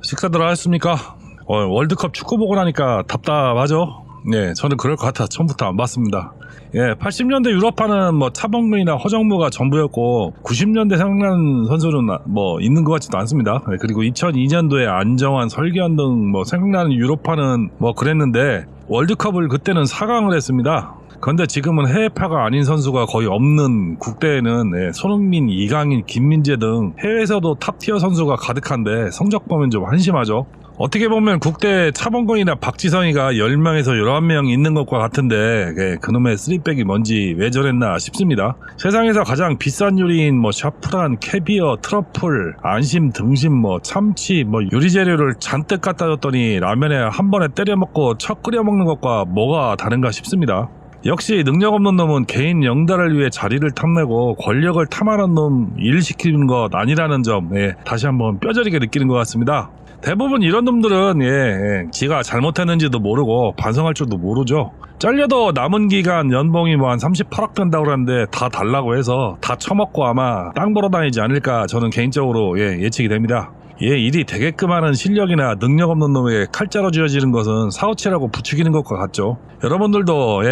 식사들 하셨습니까? 월드컵 축구 보고 나니까 답답하죠? 네, 저는 그럴 것 같아 처음부터 안 봤습니다. 80년대 유럽파는 차범근이나 허정무가 전부였고 90년대 생각나는 선수는 있는 것 같지도 않습니다. 그리고 2002년도에 안정환, 설기현 등 생각나는 유럽파는 그랬는데 월드컵을 그때는 4강을 했습니다. 그런데 지금은 해외파가 아닌 선수가 거의 없는 국대에는 손흥민, 이강인, 김민재 등 해외에서도 탑티어 선수가 가득한데 성적 보면 좀 한심하죠. 어떻게 보면 국대 차범근이나 박지성이가 10명에서 11명 있는 것과 같은데 그놈의 3백이 뭔지 왜 저랬나 싶습니다. 세상에서 가장 비싼 요리인 샤프란, 캐비어, 트러플, 안심, 등심, 참치, 요리재료를 잔뜩 갖다 줬더니 라면에 한 번에 때려 먹고 척 끓여 먹는 것과 뭐가 다른가 싶습니다. 역시 능력 없는 놈은 개인 영달을 위해 자리를 탐내고 권력을 탐하는 놈 일 시키는 것 아니라는 점 다시 한번 뼈저리게 느끼는 것 같습니다. 대부분 이런 놈들은 지가 잘못했는지도 모르고 반성할 줄도 모르죠. 잘려도 남은 기간 연봉이 한 38억 된다고 그러는데 다 달라고 해서 다 처먹고 아마 땅 보러 다니지 않을까 저는 개인적으로 예측이 됩니다. 일이 되게끔 하는 실력이나 능력 없는 놈에게 칼자루 쥐어지는 것은 사고치라고 부추기는 것과 같죠. 여러분들도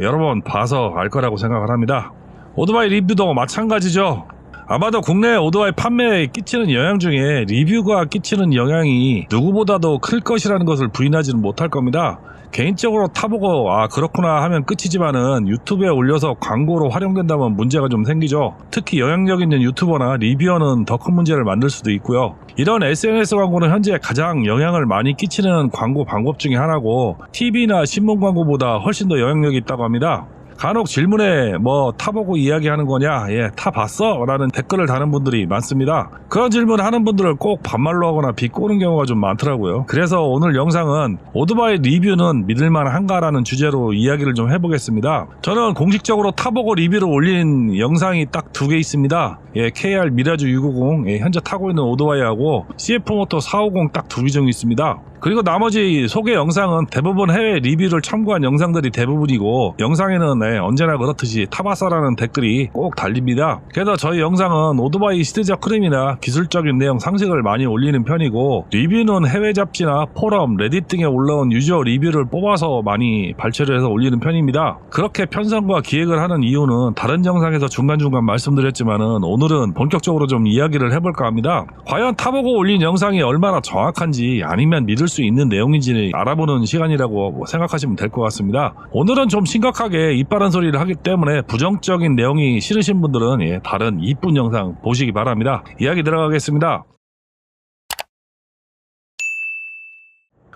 여러 번 봐서 알 거라고 생각을 합니다. 오토바이 리뷰도 마찬가지죠. 아마도 국내 오토바이 판매에 끼치는 영향 중에 리뷰가 끼치는 영향이 누구보다도 클 것이라는 것을 부인하지는 못할 겁니다. 개인적으로 타보고 그렇구나 하면 끝이지만은 유튜브에 올려서 광고로 활용된다면 문제가 좀 생기죠. 특히 영향력 있는 유튜버나 리뷰어는 더 큰 문제를 만들 수도 있고요. 이런 SNS 광고는 현재 가장 영향을 많이 끼치는 광고 방법 중에 하나고 TV나 신문 광고보다 훨씬 더 영향력이 있다고 합니다. 간혹 질문에 타보고 이야기하는 거냐? 타봤어? 라는 댓글을 다는 분들이 많습니다. 그런 질문 하는 분들을 꼭 반말로 하거나 비꼬는 경우가 좀 많더라고요. 그래서 오늘 영상은 오토바이 리뷰는 믿을만한가? 라는 주제로 이야기를 좀 해보겠습니다. 저는 공식적으로 타보고 리뷰를 올린 영상이 딱 2개 있습니다. KR 미라주 650 현재 타고 있는 오토바이하고 CF모토 450 딱 2비중이 있습니다. 그리고 나머지 소개 영상은 대부분 해외 리뷰를 참고한 영상들이 대부분이고 영상에는 언제나 그렇듯이 타봤어라는 댓글이 꼭 달립니다. 그래서 저희 영상은 오토바이 시대적 흐름이나 기술적인 내용 상식을 많이 올리는 편이고 리뷰는 해외 잡지나 포럼, 레딧 등에 올라온 유저 리뷰를 뽑아서 많이 발췌를 해서 올리는 편입니다. 그렇게 편성과 기획을 하는 이유는 다른 영상에서 중간중간 말씀드렸지만은 오늘은 본격적으로 좀 이야기를 해볼까 합니다. 과연 타보고 올린 영상이 얼마나 정확한지 아니면 믿을 수 있는 내용인지 알아보는 시간이라고 생각하시면 될 것 같습니다. 오늘은 좀 심각하게 이빠른 소리를 하기 때문에 부정적인 내용이 싫으신 분들은 다른 이쁜 영상 보시기 바랍니다. 이야기 들어가겠습니다.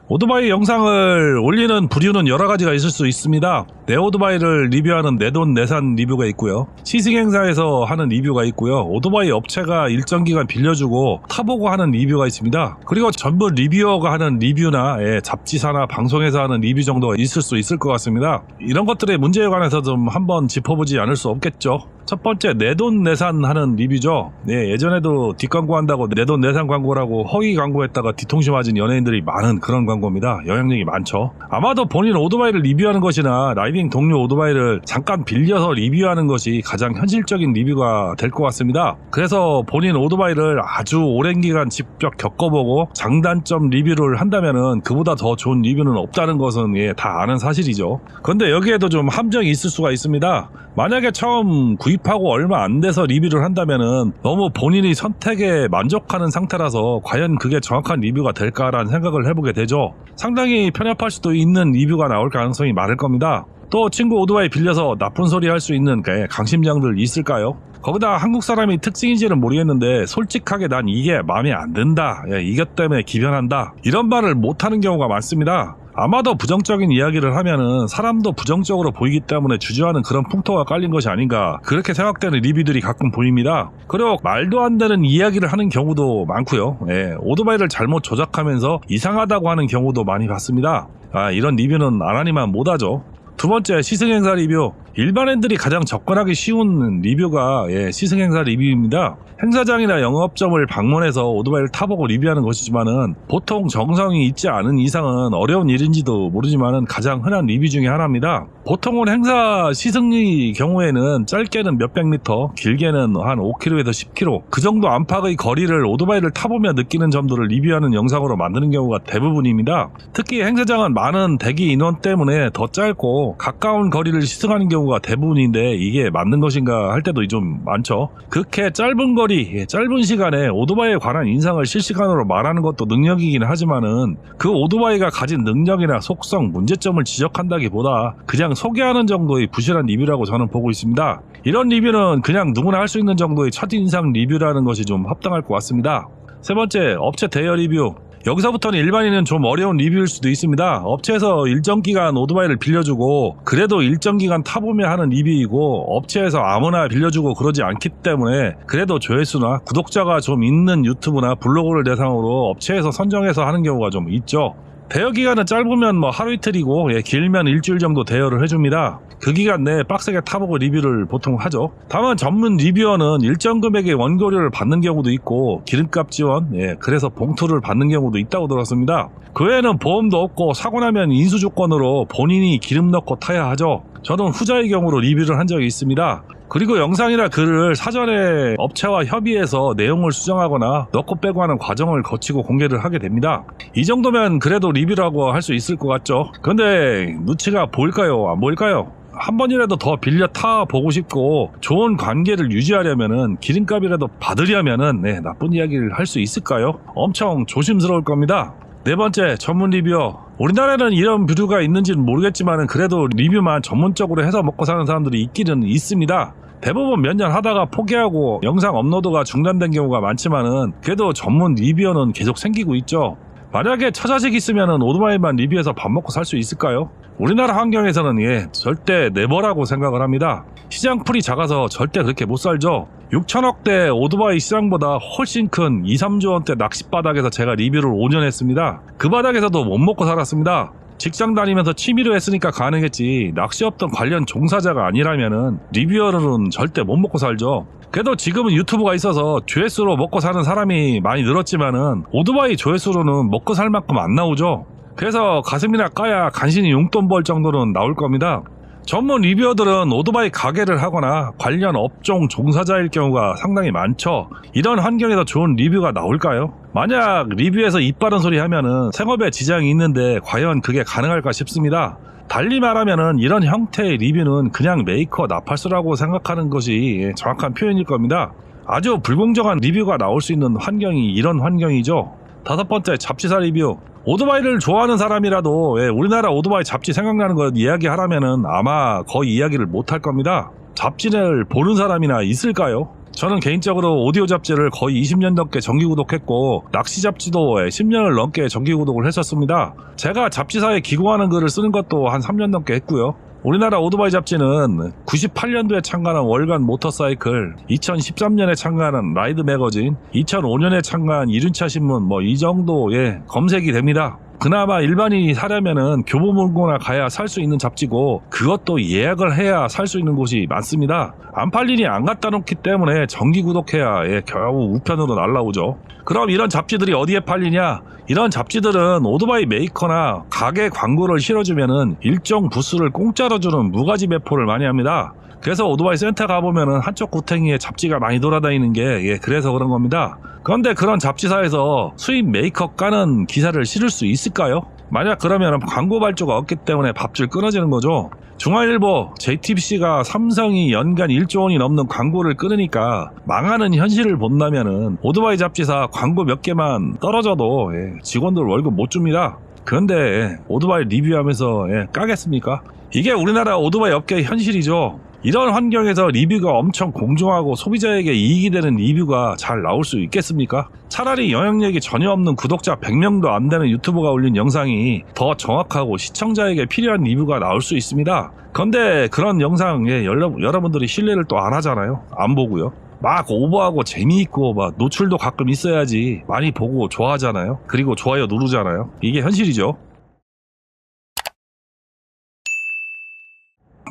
오토바이 영상을 올리는 부류는 여러가지가 있을 수 있습니다. 내 오토바이를 리뷰하는 내돈 내산 리뷰가 있고요, 시승행사에서 하는 리뷰가 있고요, 오토바이 업체가 일정 기간 빌려주고 타보고 하는 리뷰가 있습니다. 그리고 전부 리뷰어가 하는 리뷰나 잡지사나 방송에서 하는 리뷰 정도가 있을 수 있을 것 같습니다. 이런 것들의 문제에 관해서 좀 한번 짚어보지 않을 수 없겠죠. 첫 번째, 내돈 내산 하는 리뷰죠. 예전에도 뒷광고 한다고 내돈 내산 광고라고 허위 광고했다가 뒤통수 맞은 연예인들이 많은 그런 광고입니다. 영향력이 많죠. 아마도 본인 오토바이를 리뷰하는 것이나 라이딩 동료 오토바이를 잠깐 빌려서 리뷰하는 것이 가장 현실적인 리뷰가 될 것 같습니다. 그래서 본인 오토바이를 아주 오랜 기간 직접 겪어보고 장단점 리뷰를 한다면은 그보다 더 좋은 리뷰는 없다는 것은 다 아는 사실이죠. 그런데 여기에도 좀 함정이 있을 수가 있습니다. 만약에 처음 구입하고 얼마 안 돼서 리뷰를 한다면은 너무 본인이 선택에 만족하는 상태라서 과연 그게 정확한 리뷰가 될까라는 생각을 해보게 되죠. 상당히 편협할 수도 있는 리뷰가 나올 가능성이 많을 겁니다. 또 친구 오토바이 빌려서 나쁜 소리 할 수 있는 강심장들 있을까요? 거기다 한국 사람이 특징인지는 모르겠는데 솔직하게 난 이게 마음에 안 든다, 이것 때문에 기변한다, 이런 말을 못하는 경우가 많습니다. 아마도 부정적인 이야기를 하면은 사람도 부정적으로 보이기 때문에 주저하는 그런 풍토가 깔린 것이 아닌가, 그렇게 생각되는 리뷰들이 가끔 보입니다. 그리고 말도 안 되는 이야기를 하는 경우도 많고요. 오토바이를 잘못 조작하면서 이상하다고 하는 경우도 많이 봤습니다. 이런 리뷰는 안 하니만 못하죠. 두 번째, 시승행사 리뷰. 일반인들이 가장 접근하기 쉬운 리뷰가 시승행사 리뷰입니다. 행사장이나 영업점을 방문해서 오토바이를 타보고 리뷰하는 것이지만은 보통 정성이 있지 않은 이상은 어려운 일인지도 모르지만은 가장 흔한 리뷰 중에 하나입니다. 보통은 행사 시승의 경우에는 짧게는 몇백 미터, 길게는 한 5km에서 10km 그 정도 안팎의 거리를 오토바이를 타보며 느끼는 점들을 리뷰하는 영상으로 만드는 경우가 대부분입니다. 특히 행사장은 많은 대기 인원 때문에 더 짧고 가까운 거리를 시승하는 경우가 대부분인데 이게 맞는 것인가 할 때도 좀 많죠. 그렇게 짧은 거리, 짧은 시간에 오토바이에 관한 인상을 실시간으로 말하는 것도 능력이긴 하지만은 그 오토바이가 가진 능력이나 속성, 문제점을 지적한다기보다 그냥 소개하는 정도의 부실한 리뷰라고 저는 보고 있습니다. 이런 리뷰는 그냥 누구나 할 수 있는 정도의 첫인상 리뷰라는 것이 좀 합당할 것 같습니다. 세 번째, 업체 대여 리뷰. 여기서부터는 일반인은 좀 어려운 리뷰일 수도 있습니다. 업체에서 일정 기간 오토바이를 빌려주고 그래도 일정 기간 타보며 하는 리뷰이고 업체에서 아무나 빌려주고 그러지 않기 때문에 그래도 조회수나 구독자가 좀 있는 유튜브나 블로그를 대상으로 업체에서 선정해서 하는 경우가 좀 있죠. 대여 기간은 짧으면 하루 이틀이고 길면 일주일 정도 대여를 해줍니다. 그 기간 내에 빡세게 타보고 리뷰를 보통 하죠. 다만 전문 리뷰어는 일정 금액의 원고료를 받는 경우도 있고 기름값 지원, 그래서 봉투를 받는 경우도 있다고 들었습니다. 그 외에는 보험도 없고 사고 나면 인수조건으로 본인이 기름 넣고 타야 하죠. 저는 후자의 경우로 리뷰를 한 적이 있습니다. 그리고 영상이나 글을 사전에 업체와 협의해서 내용을 수정하거나 넣고 빼고 하는 과정을 거치고 공개를 하게 됩니다. 이 정도면 그래도 리뷰라고 할 수 있을 것 같죠. 근데 눈치가 보일까요? 안 보일까요? 한 번이라도 더 빌려 타보고 싶고 좋은 관계를 유지하려면은 기름값이라도 받으려면은 나쁜 이야기를 할 수 있을까요? 엄청 조심스러울 겁니다. 네 번째, 전문 리뷰어. 우리나라에는 이런 부류가 있는지는 모르겠지만 그래도 리뷰만 전문적으로 해서 먹고 사는 사람들이 있기는 있습니다. 대부분 몇 년 하다가 포기하고 영상 업로드가 중단된 경우가 많지만은 그래도 전문 리뷰어는 계속 생기고 있죠. 만약에 처자식 있으면은 오토바이만 리뷰해서 밥 먹고 살 수 있을까요? 우리나라 환경에서는 절대 네버라고 생각을 합니다. 시장풀이 작아서 절대 그렇게 못 살죠. 6천억대 오토바이 시장보다 훨씬 큰 2, 3조 원대 낚싯바닥에서 제가 리뷰를 5년 했습니다. 그 바닥에서도 못 먹고 살았습니다. 직장 다니면서 취미로 했으니까 가능했지 낚시업던 관련 종사자가 아니라면은 리뷰어로는 절대 못 먹고 살죠. 그래도 지금은 유튜브가 있어서 조회수로 먹고 사는 사람이 많이 늘었지만은 오토바이 조회수로는 먹고 살 만큼 안 나오죠. 그래서 가슴이나 까야 간신히 용돈 벌 정도는 나올 겁니다. 전문 리뷰어들은 오토바이 가게를 하거나 관련 업종 종사자일 경우가 상당히 많죠. 이런 환경에서 좋은 리뷰가 나올까요? 만약 리뷰에서 입 바른 소리 하면은 생업에 지장이 있는데 과연 그게 가능할까 싶습니다. 달리 말하면은 이런 형태의 리뷰는 그냥 메이커 나팔수라고 생각하는 것이 정확한 표현일 겁니다. 아주 불공정한 리뷰가 나올 수 있는 환경이 이런 환경이죠. 다섯 번째, 잡지사 리뷰. 오토바이를 좋아하는 사람이라도 우리나라 오토바이 잡지 생각나는 것 이야기하라면은 아마 거의 이야기를 못할 겁니다. 잡지를 보는 사람이나 있을까요? 저는 개인적으로 오디오 잡지를 거의 20년 넘게 정기 구독했고 낚시 잡지도 10년을 넘게 정기 구독을 했었습니다. 제가 잡지사에 기고하는 글을 쓰는 것도 한 3년 넘게 했고요. 우리나라 오토바이 잡지는 98년도에 창간한 월간 모터사이클, 2013년에 창간한 라이드 매거진, 2005년에 창간한 이륜차 신문 이 정도의 검색이 됩니다. 그나마 일반인이 사려면은 교보문고나 가야 살 수 있는 잡지고 그것도 예약을 해야 살 수 있는 곳이 많습니다. 안 팔리니 안 갖다 놓기 때문에 정기 구독해야 겨우 우편으로 날라오죠. 그럼 이런 잡지들이 어디에 팔리냐? 이런 잡지들은 오토바이 메이커나 가게 광고를 실어주면은 일정 부수를 공짜로 주는 무가지 배포를 많이 합니다. 그래서 오토바이 센터 가보면은 한쪽 구탱이에 잡지가 많이 돌아다니는 게 그래서 그런 겁니다. 그런데 그런 잡지사에서 수입 메이커 까는 기사를 실을 수 있을까요? 만약 그러면 광고 발주가 없기 때문에 밥줄 끊어지는 거죠. 중앙일보, JTBC가 삼성이 연간 1조 원이 넘는 광고를 끊으니까 망하는 현실을 본다면은 오토바이 잡지사 광고 몇 개만 떨어져도 직원들 월급 못 줍니다. 그런데 오토바이 리뷰하면서 까겠습니까? 이게 우리나라 오토바이 업계의 현실이죠. 이런 환경에서 리뷰가 엄청 공정하고 소비자에게 이익이 되는 리뷰가 잘 나올 수 있겠습니까? 차라리 영향력이 전혀 없는 구독자 100명도 안 되는 유튜버가 올린 영상이 더 정확하고 시청자에게 필요한 리뷰가 나올 수 있습니다. 그런데 그런 영상에 여러분들이 신뢰를 또 안 하잖아요. 안 보고요. 막 오버하고 재미있고 막 노출도 가끔 있어야지 많이 보고 좋아하잖아요. 그리고 좋아요 누르잖아요. 이게 현실이죠.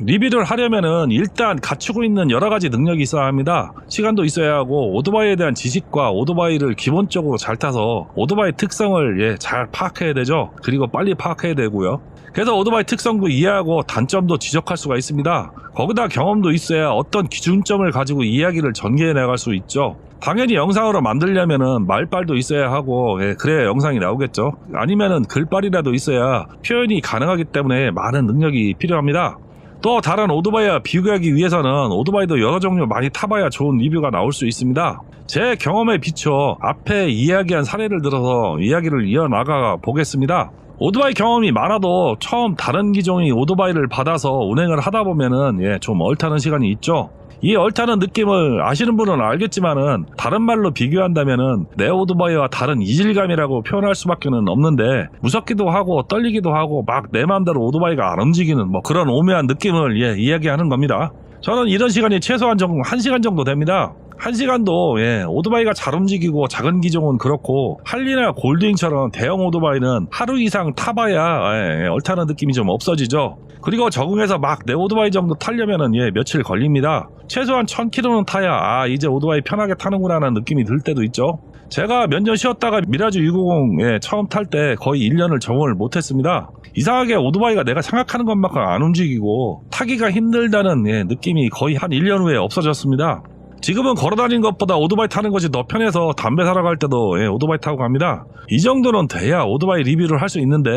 리뷰를 하려면은 일단 갖추고 있는 여러가지 능력이 있어야 합니다. 시간도 있어야 하고 오토바이에 대한 지식과 오토바이를 기본적으로 잘 타서 오토바이 특성을 잘 파악해야 되죠. 그리고 빨리 파악해야 되고요. 그래서 오토바이 특성도 이해하고 단점도 지적할 수가 있습니다. 거기다 경험도 있어야 어떤 기준점을 가지고 이야기를 전개해 나갈 수 있죠. 당연히 영상으로 만들려면은 말빨도 있어야 하고 그래야 영상이 나오겠죠. 아니면은 글빨이라도 있어야 표현이 가능하기 때문에 많은 능력이 필요합니다. 또 다른 오토바이와 비교하기 위해서는 오토바이도 여러 종류 많이 타봐야 좋은 리뷰가 나올 수 있습니다. 제 경험에 비춰 앞에 이야기한 사례를 들어서 이야기를 이어나가 보겠습니다. 오토바이 경험이 많아도 처음 다른 기종의 오토바이를 받아서 운행을 하다 보면은 좀 얼타는 시간이 있죠. 이 얼타는 느낌을 아시는 분은 알겠지만은 다른 말로 비교한다면은 내 오토바이와 다른 이질감이라고 표현할 수밖에는 없는데 무섭기도 하고 떨리기도 하고 막 내 마음대로 오토바이가 안 움직이는 그런 오묘한 느낌을 이야기하는 겁니다. 저는 이런 시간이 최소한 1시간 정도 됩니다. 1시간도 오토바이가 잘 움직이고 작은 기종은 그렇고 할리나 골드윙처럼 대형 오토바이는 하루 이상 타봐야 얼타는 느낌이 좀 없어지죠. 그리고 적응해서 막 내 오토바이 정도 타려면은 며칠 걸립니다. 최소한 1000km는 타야 이제 오토바이 편하게 타는구나 하는 느낌이 들 때도 있죠. 제가 몇 년 쉬었다가 미라주 650 처음 탈 때 거의 1년을 적응을 못했습니다. 이상하게 오토바이가 내가 생각하는 것만큼 안 움직이고 타기가 힘들다는 느낌이 거의 한 1년 후에 없어졌습니다. 지금은 걸어다니는 것보다 오토바이 타는 것이 더 편해서 담배 사러 갈 때도 오토바이 타고 갑니다. 이 정도는 돼야 오토바이 리뷰를 할 수 있는데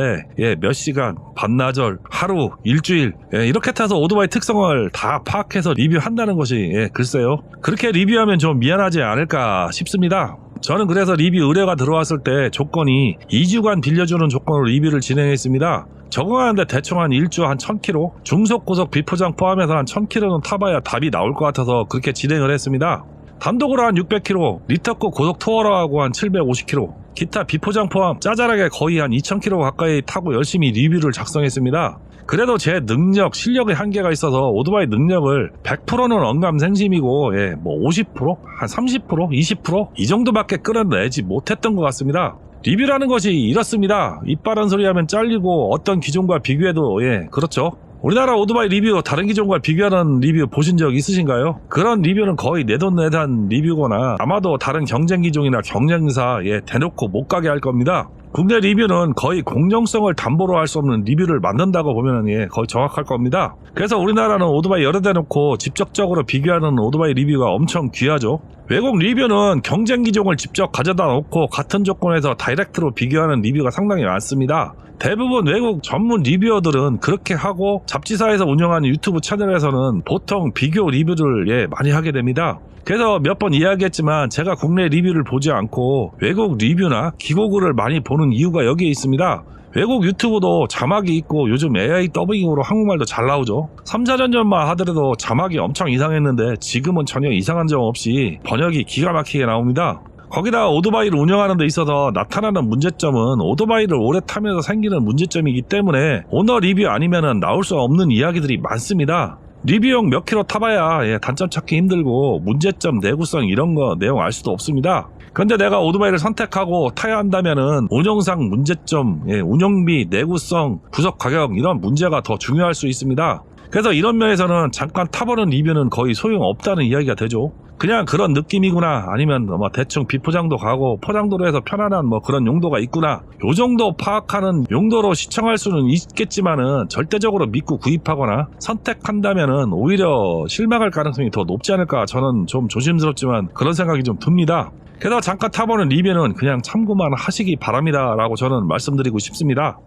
몇 시간, 반나절, 하루, 일주일 이렇게 타서 오토바이 특성을 다 파악해서 리뷰한다는 것이 글쎄요. 그렇게 리뷰하면 좀 미안하지 않을까 싶습니다. 저는 그래서 리뷰 의뢰가 들어왔을 때 조건이 2주간 빌려주는 조건으로 리뷰를 진행했습니다. 적응하는데 대충 한 1주 한 1000km, 중속 고속 비포장 포함해서 한 1000km는 타봐야 답이 나올 것 같아서 그렇게 진행을 했습니다. 단독으로 한 600km, 리터급 고속 투어러하고 한 750km, 기타 비포장 포함 짜잘하게 거의 한 2000km 가까이 타고 열심히 리뷰를 작성했습니다. 그래도 제 능력, 실력의 한계가 있어서 오토바이 능력을 100%는 언감생심이고 50%? 한 30%? 20%? 이 정도밖에 끌어내지 못했던 것 같습니다. 리뷰라는 것이 이렇습니다. 입 바른 소리 하면 잘리고 어떤 기종과 비교해도 그렇죠. 우리나라 오토바이 리뷰 다른 기종과 비교하는 리뷰 보신 적 있으신가요? 그런 리뷰는 거의 내돈내산 리뷰거나 아마도 다른 경쟁 기종이나 경쟁사 대놓고 못 가게 할 겁니다. 국내 리뷰는 거의 공정성을 담보로 할 수 없는 리뷰를 만든다고 보면 거의 정확할 겁니다. 그래서 우리나라는 오토바이 여러 대 놓고 직접적으로 비교하는 오토바이 리뷰가 엄청 귀하죠. 외국 리뷰는 경쟁 기종을 직접 가져다 놓고 같은 조건에서 다이렉트로 비교하는 리뷰가 상당히 많습니다. 대부분 외국 전문 리뷰어들은 그렇게 하고 잡지사에서 운영하는 유튜브 채널에서는 보통 비교 리뷰를 많이 하게 됩니다. 그래서 몇 번 이야기했지만 제가 국내 리뷰를 보지 않고 외국 리뷰나 기고글을 많이 보는 이유가 여기에 있습니다. 외국 유튜브도 자막이 있고 요즘 AI 더빙으로 한국말도 잘 나오죠. 3, 4년 전만 하더라도 자막이 엄청 이상했는데 지금은 전혀 이상한 점 없이 번역이 기가 막히게 나옵니다. 거기다 오토바이를 운영하는 데 있어서 나타나는 문제점은 오토바이를 오래 타면서 생기는 문제점이기 때문에 오너 리뷰 아니면은 나올 수 없는 이야기들이 많습니다. 리뷰용 몇 킬로 타봐야 단점 찾기 힘들고 문제점, 내구성 이런 거 내용 알 수도 없습니다. 근데 내가 오토바이를 선택하고 타야 한다면은 운영상 문제점, 운영비, 내구성, 부속 가격 이런 문제가 더 중요할 수 있습니다. 그래서 이런 면에서는 잠깐 타보는 리뷰는 거의 소용없다는 이야기가 되죠. 그냥 그런 느낌이구나, 아니면 대충 비포장도 가고 포장도로 해서 편안한 그런 용도가 있구나, 요 정도 파악하는 용도로 시청할 수는 있겠지만은 절대적으로 믿고 구입하거나 선택한다면은 오히려 실망할 가능성이 더 높지 않을까, 저는 좀 조심스럽지만 그런 생각이 좀 듭니다. 그래서 잠깐 타보는 리뷰는 그냥 참고만 하시기 바랍니다 라고 저는 말씀드리고 싶습니다.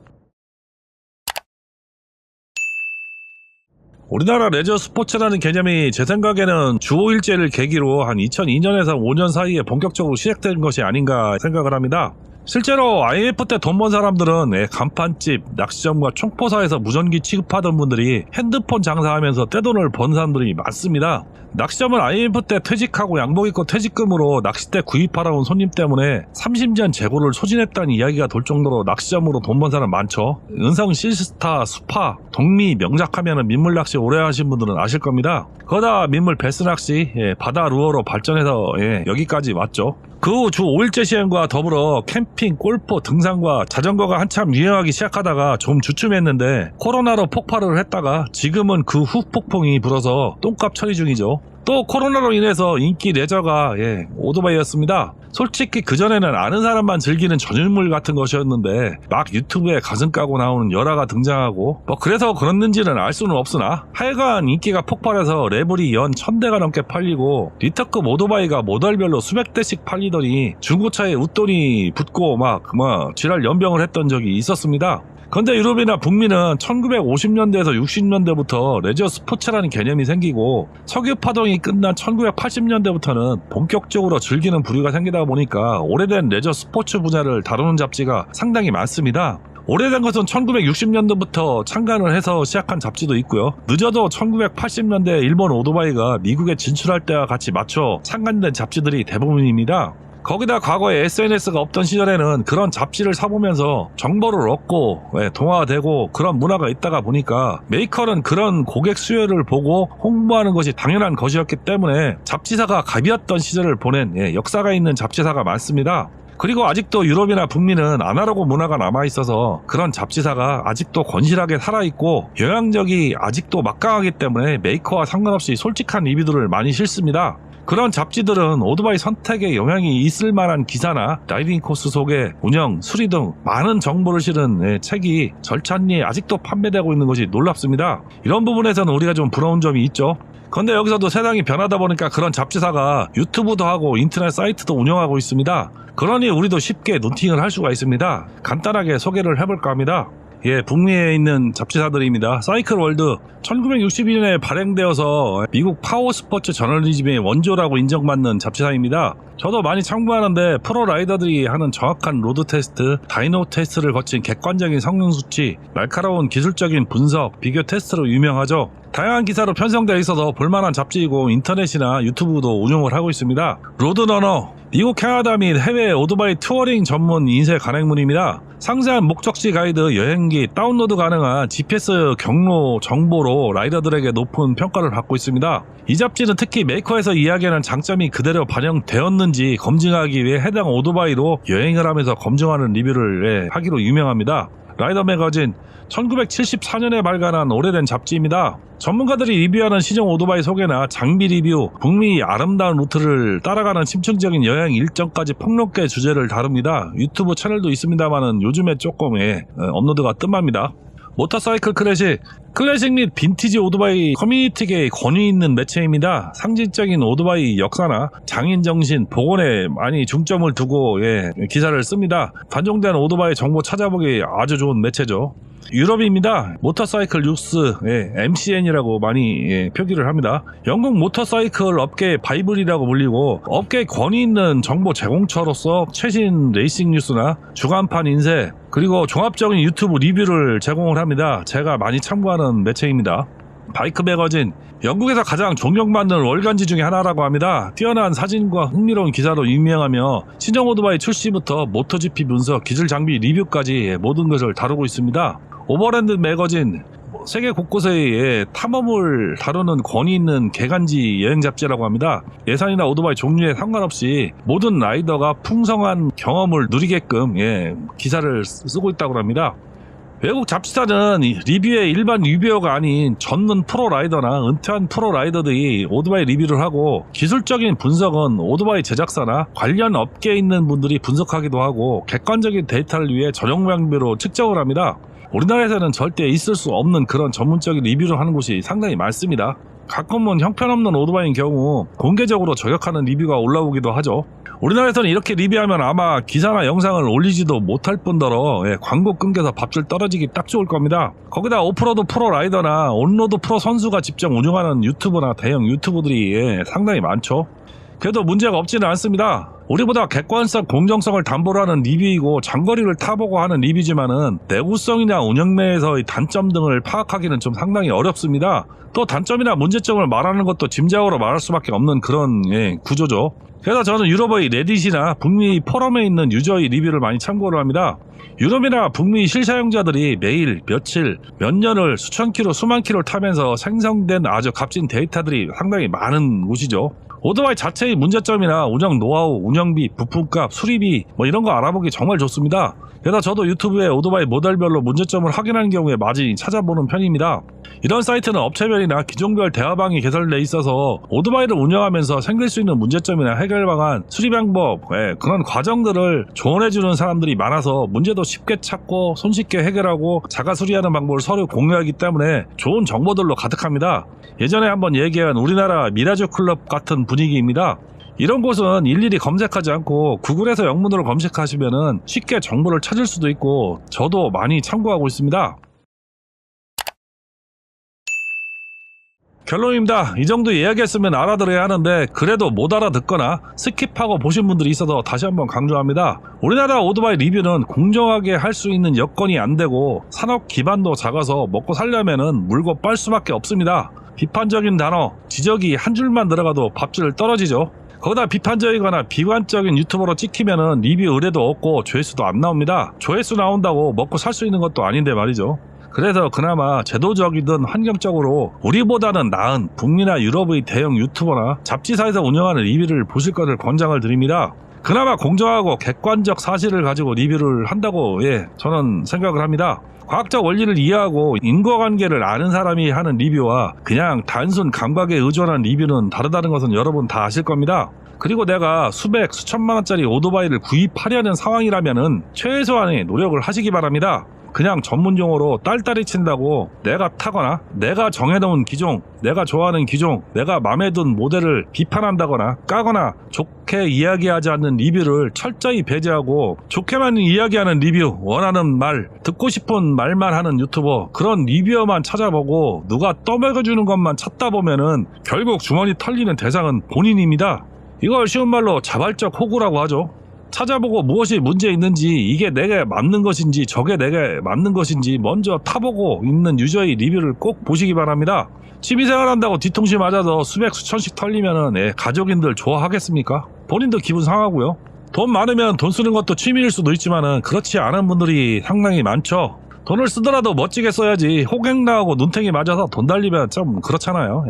우리나라 레저 스포츠라는 개념이 제 생각에는 주 5일제를 계기로 한 2002년에서 5년 사이에 본격적으로 시작된 것이 아닌가 생각을 합니다. 실제로 IMF 때 돈 번 사람들은 간판집, 낚시점과 총포사에서 무전기 취급하던 분들이 핸드폰 장사하면서 떼돈을 번 사람들이 많습니다. 낚시점은 IMF 때 퇴직하고 양복 입고 퇴직금으로 낚싯대 구입하러 온 손님 때문에 30년 재고를 소진했다는 이야기가 돌 정도로 낚시점으로 돈 번 사람 많죠. 은성, 시스타, 수파, 동미, 명작하면은 민물낚시 오래 하신 분들은 아실 겁니다. 거다 민물 베스낚시, 바다 루어로 발전해서 여기까지 왔죠. 그 후 주 5일제 시행과 더불어 캠핑, 골프, 등산과 자전거가 한참 유행하기 시작하다가 좀 주춤했는데 코로나로 폭발을 했다가 지금은 그 후폭풍이 불어서 똥값 처리 중이죠. 또 코로나로 인해서 인기 레저가 오토바이였습니다. 솔직히 그전에는 아는 사람만 즐기는 전유물 같은 것이었는데 막 유튜브에 가슴 까고 나오는 열화가 등장하고 그래서 그랬는지는 알 수는 없으나 하여간 인기가 폭발해서 레벨이 연 1000대가 넘게 팔리고 리터급 오토바이가 모델별로 수백 대씩 팔리더니 중고차에 웃돈이 붙고 막 지랄 연병을 했던 적이 있었습니다. 근데 유럽이나 북미는 1950년대에서 60년대부터 레저 스포츠라는 개념이 생기고 석유 파동이 끝난 1980년대부터는 본격적으로 즐기는 부류가 생기다 보니까 오래된 레저 스포츠 분야를 다루는 잡지가 상당히 많습니다. 오래된 것은 1960년대부터 창간을 해서 시작한 잡지도 있고요. 늦어도 1980년대 일본 오토바이가 미국에 진출할 때와 같이 맞춰 창간된 잡지들이 대부분입니다. 거기다 과거에 SNS가 없던 시절에는 그런 잡지를 사보면서 정보를 얻고 동화되고 그런 문화가 있다가 보니까 메이커는 그런 고객 수요를 보고 홍보하는 것이 당연한 것이었기 때문에 잡지사가 갑이었던 시절을 보낸 역사가 있는 잡지사가 많습니다. 그리고 아직도 유럽이나 북미는 아날로그 문화가 남아있어서 그런 잡지사가 아직도 건실하게 살아있고 영향력이 아직도 막강하기 때문에 메이커와 상관없이 솔직한 리뷰들을 많이 실습니다. 그런 잡지들은 오토바이 선택에 영향이 있을 만한 기사나 라이딩 코스 소개, 운영, 수리 등 많은 정보를 실은 책이 절찬리에 아직도 판매되고 있는 것이 놀랍습니다. 이런 부분에서는 우리가 좀 부러운 점이 있죠. 그런데 여기서도 세상이 변하다 보니까 그런 잡지사가 유튜브도 하고 인터넷 사이트도 운영하고 있습니다. 그러니 우리도 쉽게 노팅을 할 수가 있습니다. 간단하게 소개를 해볼까 합니다. 북미에 있는 잡지사들입니다. 사이클 월드 1962년에 발행되어서 미국 파워스포츠 저널리즘의 원조라고 인정받는 잡지사입니다. 저도 많이 참고하는데 프로 라이더들이 하는 정확한 로드 테스트, 다이노 테스트를 거친 객관적인 성능 수치, 날카로운 기술적인 분석, 비교 테스트로 유명하죠. 다양한 기사로 편성되어 있어서 볼만한 잡지이고 인터넷이나 유튜브도 운영을 하고 있습니다. 로드러너 미국, 캐나다 및 해외 오토바이 투어링 전문 인쇄 간행문입니다. 상세한 목적지 가이드, 여행기, 다운로드 가능한 GPS 경로 정보로 라이더들에게 높은 평가를 받고 있습니다. 이 잡지는 특히 메이커에서 이야기하는 장점이 그대로 반영되었는지 검증하기 위해 해당 오토바이로 여행을 하면서 검증하는 리뷰를 하기로 유명합니다. 라이더 매거진 1974년에 발간한 오래된 잡지입니다. 전문가들이 리뷰하는 시정 오토바이 소개나 장비 리뷰, 북미 아름다운 루트를 따라가는 심층적인 여행 일정까지 폭넓게 주제를 다룹니다. 유튜브 채널도 있습니다만은 요즘에 조금 업로드가 뜸합니다. 모터사이클 클래식 및 빈티지 오토바이 커뮤니티계의 권위 있는 매체입니다. 상징적인 오토바이 역사나 장인정신, 복원에 많이 중점을 두고 기사를 씁니다. 단종된 오토바이 정보 찾아보기 아주 좋은 매체죠. 유럽입니다. 모터사이클 뉴스 MCN이라고 많이 표기를 합니다. 영국 모터사이클 업계의 바이블이라고 불리고 업계 권위 있는 정보 제공처로서 최신 레이싱 뉴스나 주간판 인쇄 그리고 종합적인 유튜브 리뷰를 제공을 합니다. 제가 많이 참고하는 매체입니다. 바이크 매거진 영국에서 가장 존경받는 월간지 중에 하나라고 합니다. 뛰어난 사진과 흥미로운 기사로 유명하며 신형 오토바이 출시부터 모토GP 분석, 기술 장비 리뷰까지 모든 것을 다루고 있습니다. 오버랜드 매거진 세계 곳곳의 탐험을 다루는 권위 있는 개간지 여행 잡지라고 합니다. 예산이나 오토바이 종류에 상관없이 모든 라이더가 풍성한 경험을 누리게끔 기사를 쓰고 있다고 합니다. 외국 잡지사는 리뷰의 일반 리뷰어가 아닌 전문 프로 라이더나 은퇴한 프로 라이더들이 오토바이 리뷰를 하고 기술적인 분석은 오토바이 제작사나 관련 업계에 있는 분들이 분석하기도 하고 객관적인 데이터를 위해 전용 장비로 측정을 합니다. 우리나라에서는 절대 있을 수 없는 그런 전문적인 리뷰를 하는 곳이 상당히 많습니다. 가끔은 형편없는 오토바이인 경우 공개적으로 저격하는 리뷰가 올라오기도 하죠. 우리나라에서는 이렇게 리뷰하면 아마 기사나 영상을 올리지도 못할 뿐더러 광고 끊겨서 밥줄 떨어지기 딱 좋을 겁니다. 거기다 오프로드 프로 라이더나 온로드 프로 선수가 직접 운영하는 유튜브나 대형 유튜브들이 상당히 많죠. 그래도 문제가 없지는 않습니다. 우리보다 객관성, 공정성을 담보로 하는 리뷰이고 장거리를 타보고 하는 리뷰지만은 내구성이나 운영 내에서의 단점 등을 파악하기는 좀 상당히 어렵습니다. 또 단점이나 문제점을 말하는 것도 짐작으로 말할 수밖에 없는 그런 구조죠. 그래서 저는 유럽의 레딧이나 북미 포럼에 있는 유저의 리뷰를 많이 참고를 합니다. 유럽이나 북미 실사용자들이 매일, 며칠, 몇 년을 수천 킬로, 수만 킬로를 타면서 생성된 아주 값진 데이터들이 상당히 많은 곳이죠. 오토바이 자체의 문제점이나 운영 노하우, 운영비, 부품값, 수리비 뭐 이런 거 알아보기 정말 좋습니다. 게다가 저도 유튜브에 오토바이 모델별로 문제점을 확인하는 경우에 많이 찾아보는 편입니다. 이런 사이트는 업체별이나 기종별 대화방이 개설돼 있어서 오토바이를 운영하면서 생길 수 있는 문제점이나 해결 방안, 수리 방법, 그런 과정들을 조언해주는 사람들이 많아서 문제도 쉽게 찾고 손쉽게 해결하고 자가 수리하는 방법을 서로 공유하기 때문에 좋은 정보들로 가득합니다. 예전에 한번 얘기한 우리나라 미라주 클럽 같은 분위기입니다. 이런 곳은 일일이 검색하지 않고 구글에서 영문으로 검색하시면 쉽게 정보를 찾을 수도 있고 저도 많이 참고하고 있습니다. 결론입니다. 이 정도 이야기했으면 알아들어야 하는데 그래도 못 알아듣거나 스킵하고 보신 분들이 있어서 다시 한번 강조합니다. 우리나라 오토바이 리뷰는 공정하게 할 수 있는 여건이 안 되고 산업 기반도 작아서 먹고 살려면은 물고 빨 수밖에 없습니다. 비판적인 단어, 지적이 한 줄만 들어가도 밥줄 떨어지죠. 거기다 비판적이거나 비관적인 유튜버로 찍히면은 리뷰 의뢰도 없고 조회수도 안 나옵니다. 조회수 나온다고 먹고 살 수 있는 것도 아닌데 말이죠. 그래서 그나마 제도적이든 환경적으로 우리보다는 나은 북미나 유럽의 대형 유튜버나 잡지사에서 운영하는 리뷰를 보실 것을 권장을 드립니다. 그나마 공정하고 객관적 사실을 가지고 리뷰를 한다고 저는 생각을 합니다. 과학적 원리를 이해하고 인과관계를 아는 사람이 하는 리뷰와 그냥 단순 감각에 의존한 리뷰는 다르다는 것은 여러분 다 아실 겁니다. 그리고 내가 수백, 수천만원짜리 오토바이를 구입하려는 상황이라면은 최소한의 노력을 하시기 바랍니다. 그냥 전문용어로 딸딸이 친다고 내가 타거나 내가 정해놓은 기종, 내가 좋아하는 기종, 내가 맘에 든 모델을 비판한다거나 까거나 좋게 이야기하지 않는 리뷰를 철저히 배제하고 좋게만 이야기하는 리뷰, 원하는 말, 듣고 싶은 말만 하는 유튜버, 그런 리뷰어만 찾아보고 누가 떠먹여주는 것만 찾다 보면은 결국 주머니 털리는 대상은 본인입니다. 이걸 쉬운 말로 자발적 호구라고 하죠. 찾아보고 무엇이 문제 있는지, 이게 내게 맞는 것인지 저게 내게 맞는 것인지 먼저 타보고 있는 유저의 리뷰를 꼭 보시기 바랍니다. 취미생활 한다고 뒤통수 맞아서 수백 수천씩 털리면은 가족인들 좋아하겠습니까? 본인도 기분 상하고요. 돈 많으면 돈 쓰는 것도 취미일 수도 있지만은 그렇지 않은 분들이 상당히 많죠. 돈을 쓰더라도 멋지게 써야지 호갱나하고 눈탱이 맞아서 돈 달리면 좀 그렇잖아요.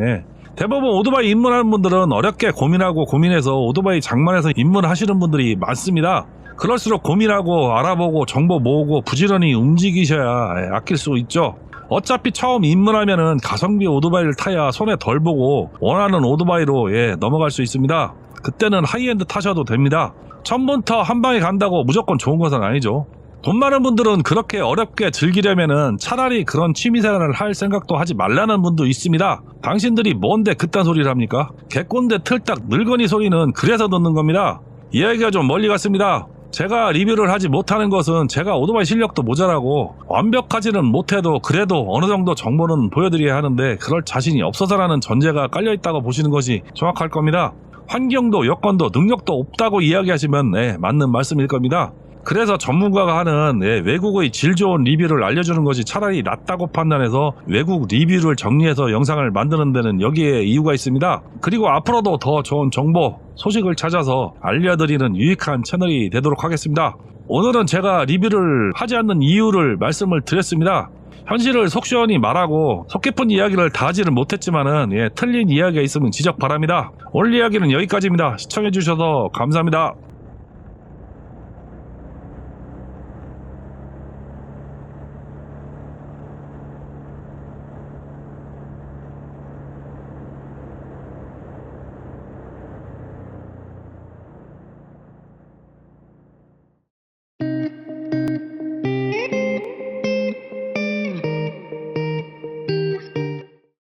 대부분 오토바이 입문하는 분들은 어렵게 고민해서 오토바이 장만해서 입문하시는 분들이 많습니다. 그럴수록 고민하고 알아보고 정보 모으고 부지런히 움직이셔야 아낄 수 있죠. 어차피 처음 입문하면은 가성비 오토바이를 타야 손에 덜 보고 원하는 오토바이로 넘어갈 수 있습니다. 그때는 하이엔드 타셔도 됩니다. 처음부터 한 방에 간다고 무조건 좋은 것은 아니죠. 돈 많은 분들은 그렇게 어렵게 즐기려면은 차라리 그런 취미생활을 할 생각도 하지 말라는 분도 있습니다. 당신들이 뭔데 그딴 소리를 합니까? 개꼰대 틀딱 늙은이 소리는 그래서 듣는 겁니다. 이야기가 좀 멀리 갔습니다. 제가 리뷰를 하지 못하는 것은 제가 오토바이 실력도 모자라고 완벽하지는 못해도 그래도 어느 정도 정보는 보여드려야 하는데 그럴 자신이 없어서라는 전제가 깔려있다고 보시는 것이 정확할 겁니다. 환경도 여건도 능력도 없다고 이야기하시면 맞는 말씀일 겁니다. 그래서 전문가가 하는 외국의 질 좋은 리뷰를 알려주는 것이 차라리 낫다고 판단해서 외국 리뷰를 정리해서 영상을 만드는 데는 여기에 이유가 있습니다. 그리고 앞으로도 더 좋은 정보, 소식을 찾아서 알려드리는 유익한 채널이 되도록 하겠습니다. 오늘은 제가 리뷰를 하지 않는 이유를 말씀을 드렸습니다. 현실을 속 시원히 말하고 속 깊은 이야기를 다 하지는 못했지만은 틀린 이야기가 있으면 지적 바랍니다. 오늘 이야기는 여기까지입니다. 시청해주셔서 감사합니다.